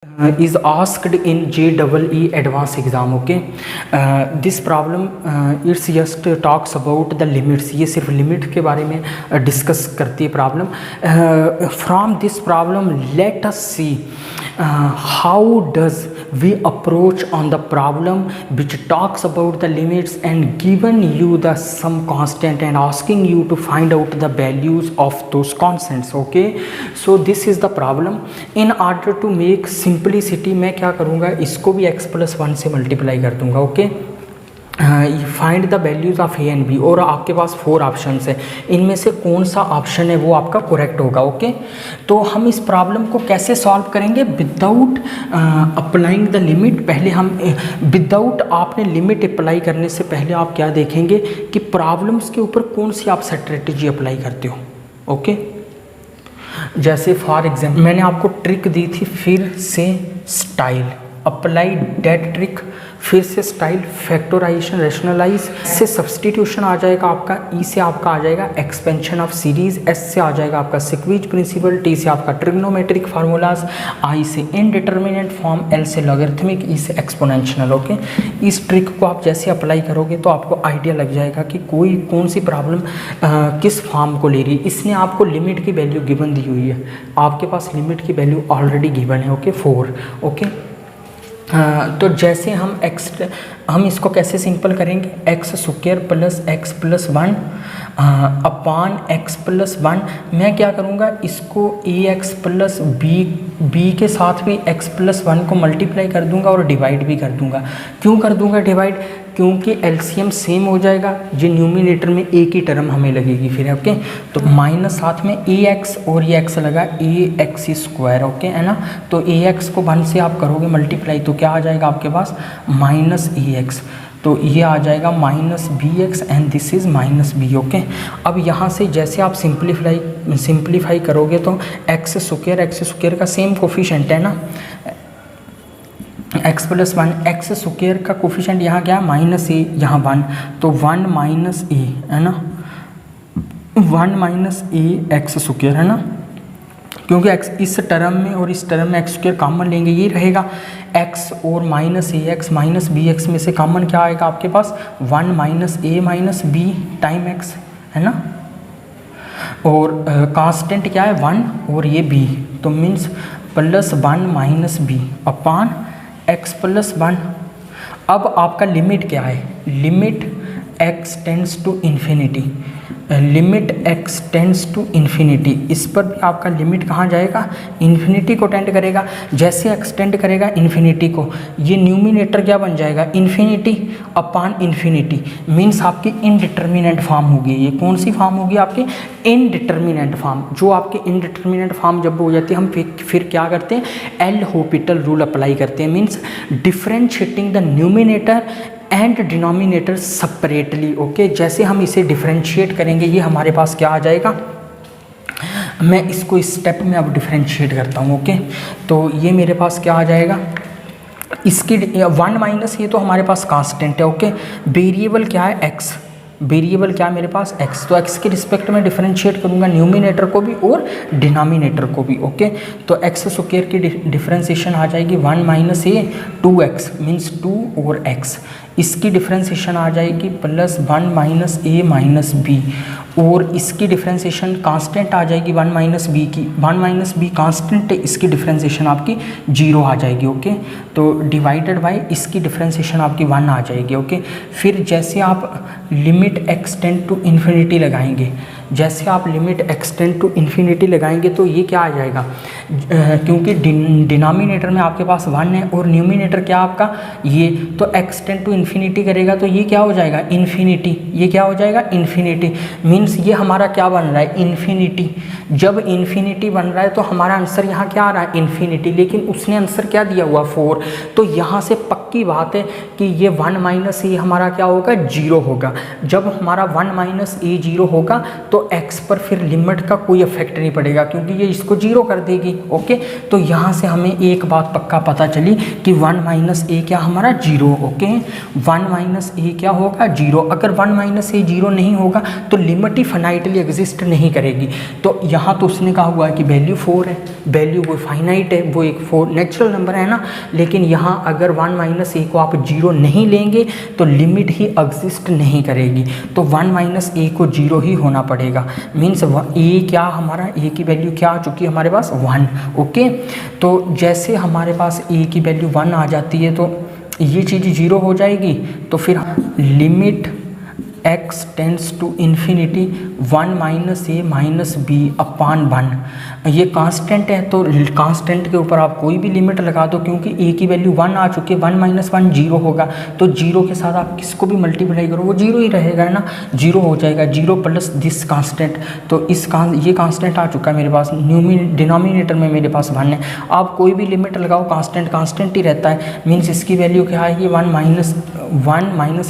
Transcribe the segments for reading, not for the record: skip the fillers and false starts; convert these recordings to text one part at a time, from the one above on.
is asked in JEE advanced exam. Okay, this problem it's just talks about the limits. ये सिर्फ limit के बारे में discuss करती है problem. From this problem let us see how does we approach on the problem which talks about the limits and given you the some constant and asking you to find out the values of those constants. Okay, so this is the problem. In order to make simplicity मैं क्या करूँगा, इसको भी x+1 से multiply कर दूँगा. Okay, find the values of A and B. और आपके पास 4 ऑप्शंस है, इनमें से कौन सा ऑप्शन है वो आपका करेक्ट होगा. ओके, तो हम इस प्रॉब्लम को कैसे सॉल्व करेंगे विदाउट अप्लाइंग द लिमिट. पहले हम विदाउट आपने लिमिट अप्लाई करने से पहले आप क्या देखेंगे कि प्रॉब्लम्स के ऊपर कौन सी आप स्ट्रेटजी अप्लाई करते हो. ओके, जैसे फॉर एग्जाम्पल मैंने आपको ट्रिक दी थी, फिर से स्टाइल अप्लाई डेट ट्रिक, फिर से स्टाइल, फैक्टराइजेशन, रैशनलाइज से सब्सटीट्यूशन आ जाएगा आपका, ई से आपका आ जाएगा एक्सपेंशन ऑफ सीरीज, एस से आ जाएगा आपका सिक्वीज प्रिंसिपल, टी से आपका ट्रिग्नोमेट्रिक फार्मूलाज, आई से इनडिटर्मिनेंट फॉर्म, एल से लॉगरिथमिक, ई से एक्सपोनेंशियल. ओके, इस ट्रिक को आप जैसे अप्लाई करोगे तो आपको आइडिया लग जाएगा कि कोई कौन सी प्रॉब्लम किस फॉर्म को ले रही है. इसने आपको लिमिट की वैल्यू गिवन दी हुई है, आपके पास लिमिट की वैल्यू ऑलरेडी गिवन है. ओके, 4. ओके, तो जैसे हम इसको कैसे सिंपल करेंगे, x² प्लस x+1 अपान x+1. मैं क्या करूँगा, इसको ax प्लस b के साथ भी x+1 को मल्टीप्लाई कर दूंगा और डिवाइड भी कर दूंगा. क्यों कर दूंगा डिवाइड, क्योंकि एलसीएम सेम हो जाएगा, जो न्यूमिनेटर में एक ही टर्म हमें लगेगी फिर. ओके, तो माइनस साथ में ax और ये x लगा ax². ओके है ना, तो ax को 1 से आप करोगे मल्टीप्लाई तो क्या आ जाएगा आपके पास -ax, तो ये आ जाएगा -bx and this is -b. अब यहाँ से जैसे आप सिंप्लीफाई करोगे तो x² का सेम कोफिशिएंट है ना, x+1 x² का कोफिशिएंट यहाँ क्या -a, यहाँ 1, तो 1 - a है ना, 1 - a x² है ना, क्योंकि x इस टर्म में और इस टर्म में x² कॉमन लेंगे, ये रहेगा x और -ax -bx में से कॉमन क्या आएगा आपके पास 1 - a - b टाइम x है ना, और कांस्टेंट क्या है 1 और ये b, तो मीन्स +1 - b अपान x+1. अब आपका लिमिट क्या है, limit x tends to infinity, limit x tends to infinity. इस पर भी आपका लिमिट कहाँ जाएगा, इन्फिनिटी को टेंड करेगा. जैसे x टेंड करेगा इन्फिनिटी को, ये न्यूमिनेटर क्या बन जाएगा, इन्फिनिटी अपान इन्फिनिटी, मीन्स आपकी इनडिटर्मिनेंट फॉर्म होगी. ये कौन सी फॉर्म होगी आपकी, इनडिटर्मिनेंट फॉर्म. जो आपकी इनडिटर्मिनेंट फॉर्म जब हो जाती है, हम फिर क्या करते हैं, एल हॉपिटल रूल अप्लाई करते हैं, means differentiating the numerator and denominator separately. Okay, जैसे हम इसे डिफरेंशिएट करेंगे ये हमारे पास क्या आ जाएगा, मैं इसको इस स्टेप में अब डिफरेंशिएट करता हूँ. ओके, तो ये मेरे पास क्या आ जाएगा, इसकी 1 - ये तो हमारे पास कांस्टेंट है. ओके, वेरिएबल क्या है x, वेरिएबल क्या है मेरे पास x, तो x के रिस्पेक्ट में डिफरेंशिएट करूँगा न्यूमिनेटर को भी और डिनोमिनेटर को भी. ओके, तो x² की डिफरेंशिएशन आ जाएगी 1 - a 2x मीन्स 2 और x. इसकी डिफरेंशिएशन आ जाएगी +1 - a - b, और इसकी डिफरेंशिएशन कांस्टेंट आ जाएगी 1 - b की, 1 - b कांस्टेंट है, इसकी डिफरेंशिएशन आपकी 0 आ जाएगी. ओके, तो डिवाइडेड बाय इसकी डिफरेंशिएशन आपकी 1 आ जाएगी. ओके, फिर जैसे आप limit x tend to infinity लगाएंगे, जैसे आप limit x tend to infinity लगाएंगे तो ये क्या आ जाएगा, क्योंकि डिनोमिनेटर में आपके पास 1 है और न्यूमिनेटर क्या आपका ये, तो x टेंड टू इन्फिनिटी करेगा तो ये क्या हो जाएगा इन्फिनिटी, ये क्या हो जाएगा इन्फिनिटी, मीन्स ये हमारा क्या बन रहा है इन्फिनिटी. जब इन्फिनिटी बन रहा है तो हमारा आंसर यहाँ क्या आ रहा है इन्फिनिटी, लेकिन उसने आंसर क्या दिया हुआ 4, तो यहाँ से पक्की बात है कि ये 1 - a हमारा क्या होगा 0 होगा. जब हमारा 1 - a 0 होगा तो तो x पर फिर लिमिट का कोई इफेक्ट नहीं पड़ेगा क्योंकि ये इसको 0 कर देगी। ओके, तो यहाँ से हमें एक बात पक्का पता चली कि 1 माइनस ए क्या हमारा 0। ओके, 1 माइनस ए क्या होगा 0। अगर 1 माइनस ए 0 नहीं होगा तो लिमिट ही फाइनाइटली एग्जिस्ट नहीं करेगी। तो यहाँ तो उसने कहा हुआ है कि वैल्यू 4 है, वैल्यू वो फाइनाइट है, वो एक 4 नेचुरल नंबर है ना। लेकिन यहाँ अगर 1 माइनस ए को आप 0 नहीं लेंगे तो लिमिट ही एग्जिस्ट नहीं करेगी। तो 1 माइनस ए को 0 ही होना पड़ेगा। मीन्स ए क्या हमारा, ए की वैल्यू क्या आ चुकी है हमारे पास 1। ओके, तो जैसे हमारे पास ए की वैल्यू 1 आ जाती है तो ये चीज़ 0 हो जाएगी। तो फिर limit x tends to infinity 1 minus A minus b upon 1, ये कांस्टेंट है तो कांस्टेंट के ऊपर आप कोई भी लिमिट लगा दो क्योंकि a की वैल्यू 1 आ चुकी है। 1 माइनस 1 0 होगा, तो 0 के साथ आप किसको भी मल्टीप्लाई करो वो 0 ही रहेगा, है ना, 0 हो जाएगा। 0 प्लस दिस कांस्टेंट, तो ये कांस्टेंट आ चुका है मेरे पास, डिनोमिनेटर में मेरे पास 1 है। आप कोई भी लिमिट लगाओ कांस्टेंट ही रहता है। मीन्स इसकी वैल्यू क्या आएगी 1 माइनस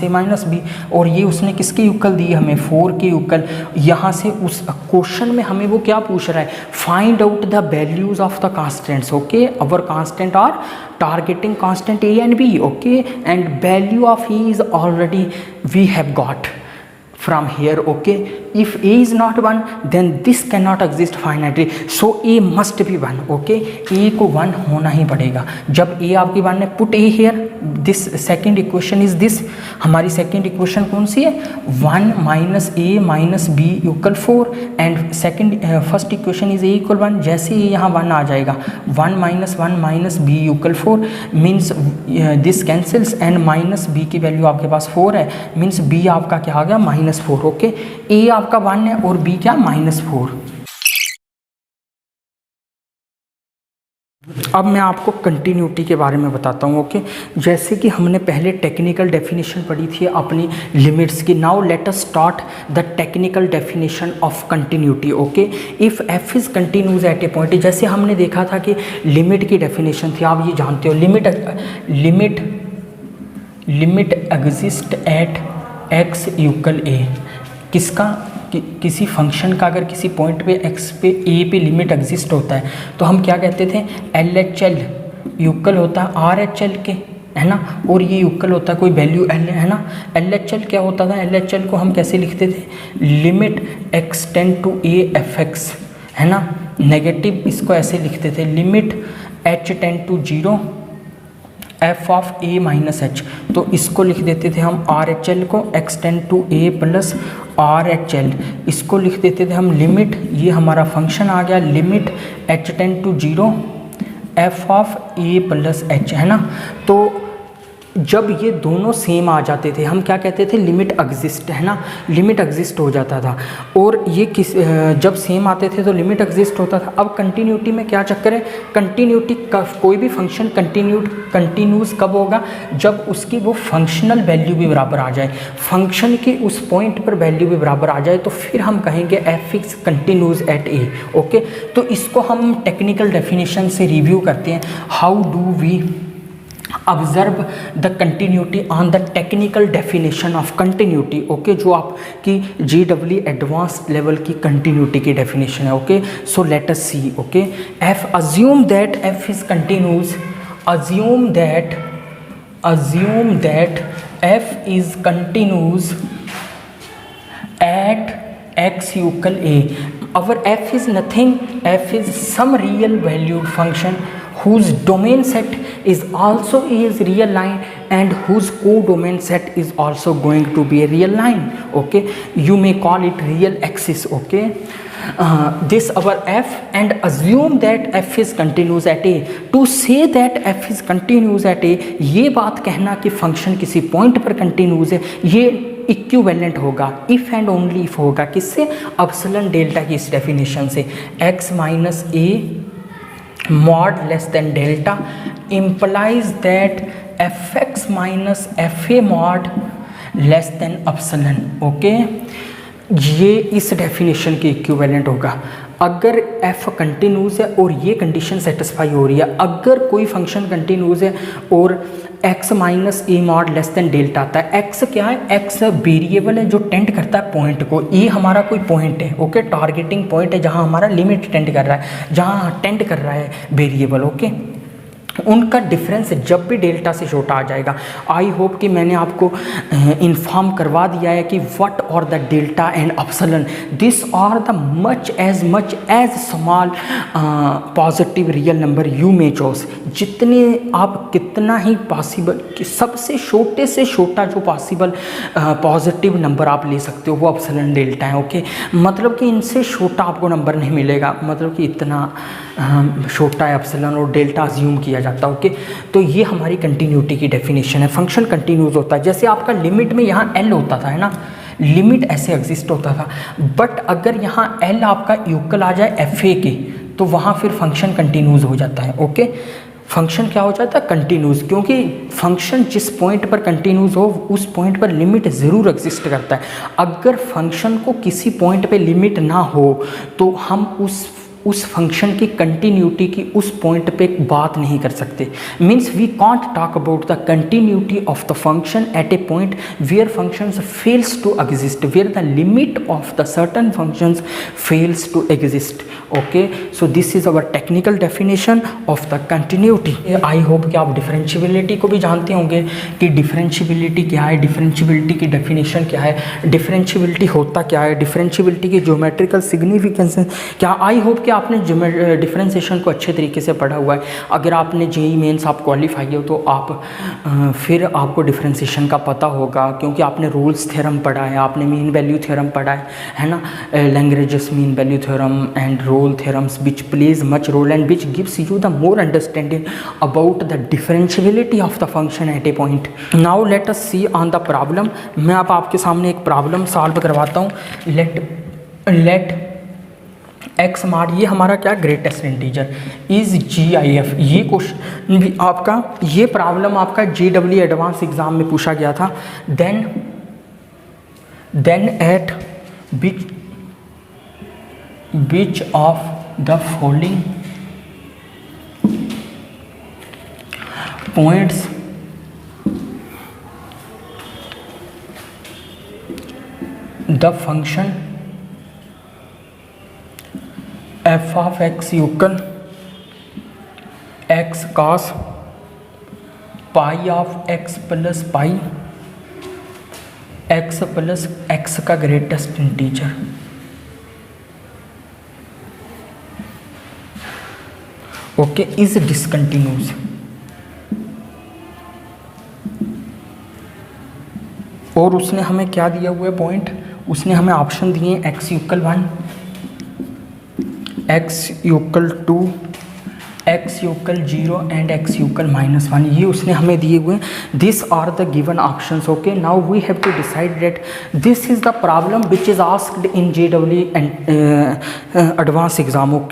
ए माइनस बी, और ये उसने किसकी युक्ल दी हमें 4 की युक्ल। यहाँ से उस क्वेश्चन में हमें वो क्या पूछ रहा है, find out the values of the constants. Okay, our constant are targeting constant a and b, okay, and value of a is already we have got from here. Okay, if a is not 1 then this cannot exist finitely, so a must be 1. Okay, a को 1 होना ही पड़ेगा। जब a आपकी 1 है, put a here, this second equation is this, हमारी second equation कौन सी है 1 minus A minus B equal 4 and second first equation is A equal 1। जैसे ही यहाँ 1 आ जाएगा 1 minus B equal 4 means this cancels and minus B की वैल्यू आपके पास 4 है, मीन्स बी आपका क्या आ गया -4। ओके, ए आपका 1 है और बी क्या -4। अब मैं आपको कंटिन्यूटी के बारे में बताता हूँ। ओके, जैसे कि हमने पहले टेक्निकल डेफिनेशन पढ़ी थी अपनी लिमिट्स की। Now let us start the technical definition of continuity. Okay, if F is continues at A point, जैसे हमने देखा था कि लिमिट की डेफिनेशन थी, आप ये जानते हो, limit exist at x equal a. किसका, किसी फंक्शन का अगर किसी पॉइंट पे x पे a पे लिमिट एग्जिस्ट होता है तो हम क्या कहते थे, LHL इक्वल होता है RHL के, है ना, और ये इक्वल होता है कोई वैल्यू L, है ना। LHL क्या होता था, LHL को हम कैसे लिखते थे, limit x tend to a fx, है ना। नेगेटिव इसको ऐसे लिखते थे, limit h tend to 0 f of a minus h, तो इसको लिख देते थे हम RHL को x tend to a plus RHL, इसको लिख देते थे हम लिमिट, ये हमारा फंक्शन आ गया, limit h tend to 0 f of a plus h, है ना। तो जब ये दोनों सेम आ जाते थे हम क्या कहते थे, लिमिट एग्जिस्ट, है ना, लिमिट एग्जिस्ट हो जाता था। और ये जब सेम आते थे तो लिमिट एग्जिस्ट होता था। अब कंटिन्यूटी में क्या चक्कर है, कंटिन्यूटी का कोई भी फंक्शन कंटिन्यूस कब होगा, जब उसकी वो फंक्शनल वैल्यू भी बराबर आ जाए, फंक्शन के उस पॉइंट पर वैल्यू भी बराबर आ जाए, तो फिर हम कहेंगे F is continuous at A. Okay, तो इसको हम टेक्निकल डेफिनेशन से रिव्यू करते हैं। How do we observe the continuity on the technical definition of continuity. Okay, जो आपकी GEE एडवांस लेवल की कंटिन्यूटी की डेफिनेशन है। Okay, so let us see. Okay, F assume that F is continuous, assume that F is continuous at x equal a. Our f is nothing, f is some real valued function whose domain set is also is real line and whose codomain set is also going to be a real line. Okay, you may call it real axis. Okay, this our f and assume that f is continuous at a. To say that f is continuous at a, ये बात कहना कि function किसी point पर continuous है, ये equivalent होगा, if and only if होगा, किससे, अपसलन डेल्टा की इस डेफिनेशन से। x minus a mod less than delta implies that f x minus f a mod less than epsilon. Okay, ये इस डेफिनेशन के इक्विवेलेंट होगा। अगर f कंटिन्यूस है और ये कंडीशन सेटिस्फाई हो रही है, अगर कोई फंक्शन कंटिन्यूस है और x minus a mod less than delta आता है, x क्या है, x वेरिएबल है जो टेंड करता है पॉइंट को, ये हमारा कोई पॉइंट है, ओके, टारगेटिंग पॉइंट है जहाँ हमारा लिमिट टेंड कर रहा है, जहाँ टेंड कर रहा है वेरिएबल, ओके। उनका डिफरेंस जब भी डेल्टा से छोटा आ जाएगा, आई होप कि मैंने आपको इन्फॉर्म करवा दिया है कि what are the delta and epsilon, this are the much as small positive real number you may choose. जितने आप कितना ही पॉसिबल, सबसे छोटे से छोटा जो पॉसिबल पॉजिटिव नंबर आप ले सकते हो वो अपसलन डेल्टा है, ओके। मतलब कि इनसे छोटा आपको नंबर नहीं मिलेगा, मतलब कि इतना छोटा है अपसलन और डेल्टा अज्यूम किया जाता है, ओके। तो ये हमारी कंटिन्यूटी की डेफिनेशन है। फंक्शन कंटिन्यूस होता है, जैसे आपका लिमिट में यहाँ एल होता था, है ना, लिमिट ऐसे एग्जिस्ट होता था, बट अगर यहाँ एल आपका इक्वल आ जाए एफ ए के, तो वहाँ फिर फंक्शन कंटिन्यूस हो जाता है, ओके। फंक्शन क्या हो जाता है, कंटिन्यूस, क्योंकि फंक्शन जिस पॉइंट पर कंटिन्यूस हो उस पॉइंट पर लिमिट ज़रूर एग्जिस्ट करता है। अगर फंक्शन को किसी पॉइंट पे लिमिट ना हो तो हम उस फंक्शन की कंटिन्यूटी की उस पॉइंट पे बात नहीं कर सकते। Means we can't talk about the continuity of the function at A point where functions fails to exist, where the limit of the certain functions fails to exist, okay. So this is our technical definition of the continuity. I hope कि आप differentiability को भी जानते होंगे कि differentiability क्या है, differentiability की डेफिनेशन क्या है, डिफरेंशियबिलिटी होता क्या है, डिफरेंशियबिलिटी की ज्योमेट्रिकल सिग्निफिकेंस क्या। आई होप कि आपने डिफरेंशिएशन को अच्छे तरीके से पढ़ा हुआ है। अगर आपने जेईई मेंस आप क्वालिफाई हो तो आप फिर आपको डिफरेंशिएशन का पता होगा, क्योंकि आपने रोल्स थ्योरम पढ़ा है, आपने मीन वैल्यू थ्योरम पढ़ा है ना, Lagrange's mean value theorem and Rolle theorems which plays much role and which gives you the more understanding about the differentiability of the function at A point. Now let us see on the problem. मैं अब आपके सामने एक problem solve करवाता हूँ। Late x मार्ड, ये हमारा क्या, ग्रेटेस्ट इंटीजर इज GIF। ये क्वेश्चन भी आपका, ये प्रॉब्लम आपका JEE एडवांस एग्जाम में पूछा गया था। Then at which of the following points the function f of x equal x cos pi of x plus pi x plus x का greatest integer, okay, is discontinuous. और उसने हमें क्या दिया हुआ है पॉइंट, उसने हमें ऑप्शन दिए हैं x equal 1, x equal 2, x equal 0 and x equal -1। ये उसने हमें दिए हुए हैं। This are the given options, okay. Now we have to decide that this is the problem which is asked in JEE advance exam, okay.